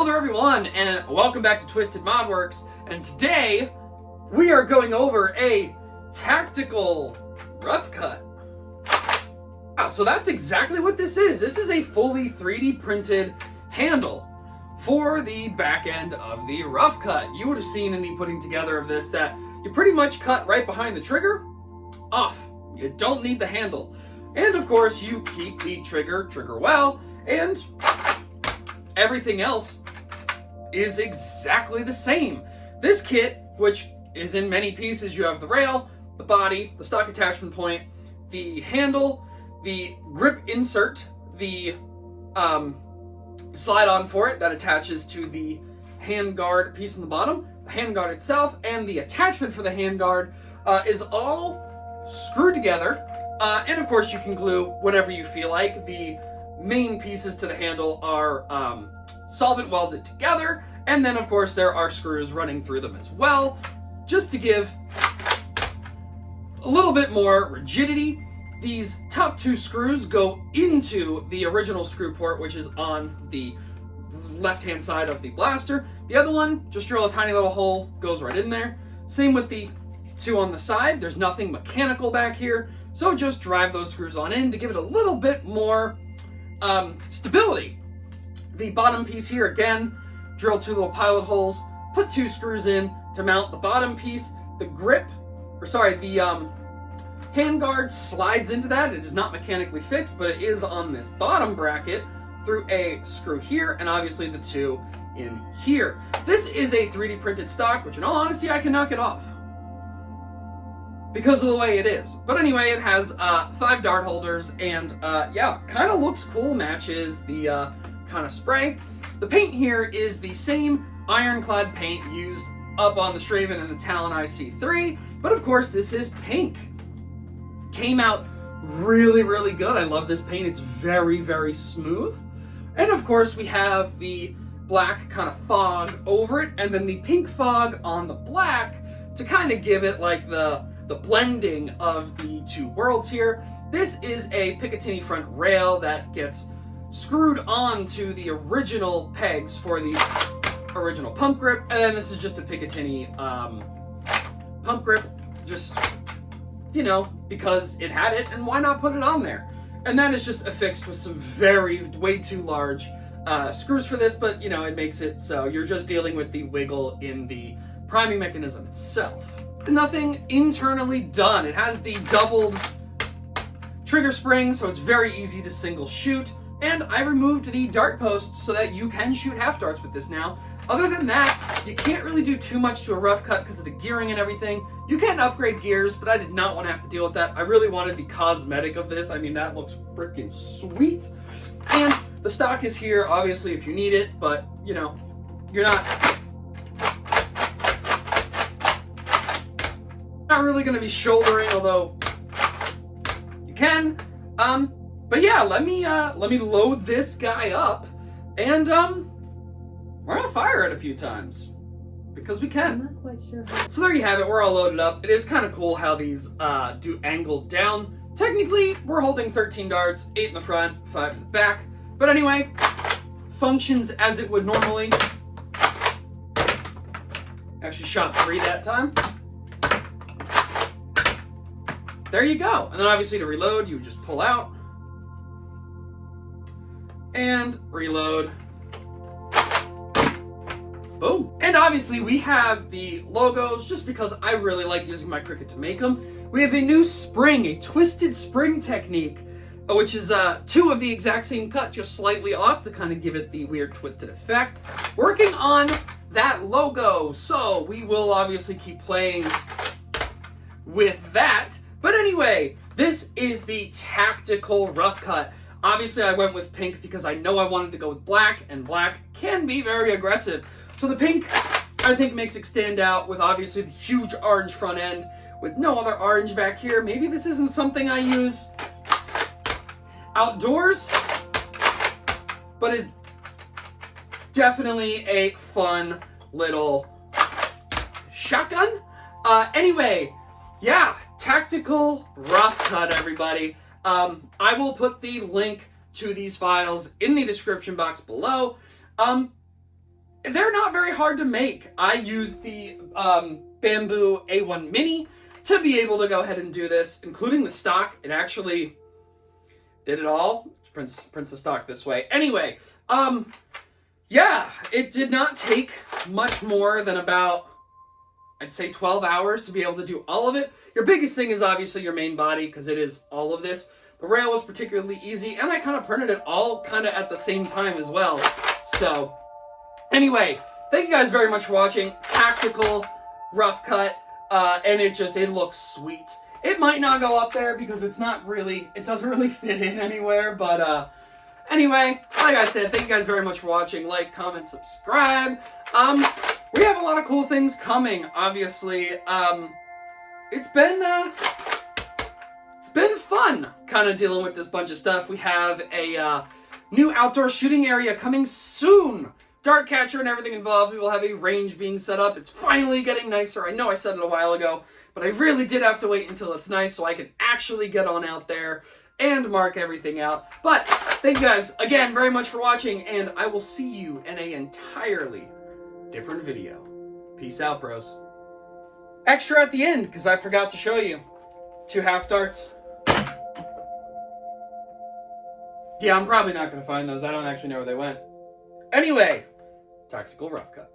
there everyone, and welcome back to Twisted Modworks, and today we are going over a tactical rough cut. So that's exactly what this is. This is a fully 3D printed handle for the back end of the rough cut. You would have seen in the putting together of this that you pretty much cut right behind the trigger off. You don't need the handle. And of course you keep the trigger well, and everything else is exactly the same. This kit, which is in many pieces, you have the rail, the body, the stock attachment point, the handle, the grip insert, the slide on for it that attaches to the handguard piece on the bottom, the handguard itself, and the attachment for the handguard is all screwed together. And of course you can glue whatever you feel like. The main pieces to the handle are solvent welded together, and then of course there are screws running through them as well, just to give a little bit more rigidity. These top two screws go into the original screw port, which is on the left-hand side of the blaster. The other one, just drill a tiny little hole, goes right in there. Same with the two on the side. There's nothing mechanical back here, so just drive those screws on in to give it a little bit more stability. The bottom piece here, again, drill two little pilot holes, put two screws in to mount the bottom piece. The handguard slides into that. It is not mechanically fixed, but it is on this bottom bracket through a screw here, and obviously the two in here. This is a 3D printed stock, which in all honesty, I can knock it off because of the way it is. But anyway, it has 5 dart holders, and yeah, kind of looks cool, matches the kind of spray. The paint here is the same ironclad paint used up on the Straven and the Talon IC3, but of course this is pink. Came out really, really good. I love this paint. It's very, very smooth. And of course we have the black kind of fog over it, and then the pink fog on the black to kind of give it like the blending of the two worlds here. This is a Picatinny front rail that gets screwed onto the original pegs for the original pump grip, and then this is just a Picatinny pump grip, just, you know, because it had it, and why not put it on there? And then it's just affixed with some way too large screws for this, but you know, it makes it so you're just dealing with the wiggle in the priming mechanism itself. There's nothing internally done. It has the doubled trigger spring, so it's very easy to single shoot. And I removed the dart post so that you can shoot half darts with this now. Other than that, you can't really do too much to a rough cut because of the gearing and everything. You can upgrade gears, but I did not want to have to deal with that. I really wanted the cosmetic of this. I mean, that looks freaking sweet. And the stock is here, obviously, if you need it, but, you know, you're not really going to be shouldering, although you can. But yeah, let me load this guy up, and we're gonna fire it a few times because we can. I'm not quite sure. So there you have it. We're all loaded up. It is kind of cool how these do angle down. Technically, we're holding 13 darts, 8 in the front, 5 in the back. But anyway, functions as it would normally. Actually shot 3 that time. There you go. And then obviously to reload, you would just pull out and reload. Boom. And obviously we have the logos just because I really like using my Cricut to make them. We have a new spring, a twisted spring technique, which is 2 of the exact same cut, just slightly off to kind of give it the weird twisted effect. Working on that logo, so we will obviously keep playing with that. But anyway, this is the tactical rough cut. Obviously, I went with pink because I know I wanted to go with black, and black can be very aggressive. So the pink, I think, makes it stand out with obviously the huge orange front end with no other orange back here. Maybe this isn't something I use outdoors, but is definitely a fun little shotgun. Anyway, yeah, tactical rough cut, everybody. I will put the link to these files in the description box below. they're not very hard to make. I used the Bamboo A1 Mini to be able to go ahead and do this, including the stock. It actually did it all. Prints the stock this way. Anyway, yeah, it did not take much more than about, I'd say 12 hours to be able to do all of it. Your biggest thing is obviously your main body, because it is all of this. The rail was particularly easy, and I kind of printed it all kind of at the same time as well. So, anyway, thank you guys very much for watching. Tactical, rough cut, and it looks sweet. It might not go up there because it doesn't really fit in anywhere, but, anyway, like I said, thank you guys very much for watching. Like, comment, subscribe. We have a lot of cool things coming, obviously. It's been fun kind of dealing with this bunch of stuff. We have a new outdoor shooting area coming soon. Dart catcher and everything involved. We will have a range being set up. It's finally getting nicer. I know I said it a while ago, but I really did have to wait until it's nice so I can actually get on out there and mark everything out. But thank you guys again very much for watching, and I will see you in an entirely different video. Peace out, bros. Extra at the end, because I forgot to show you. 2 half darts. Yeah, I'm probably not going to find those. I don't actually know where they went. Anyway, tactical rough cut.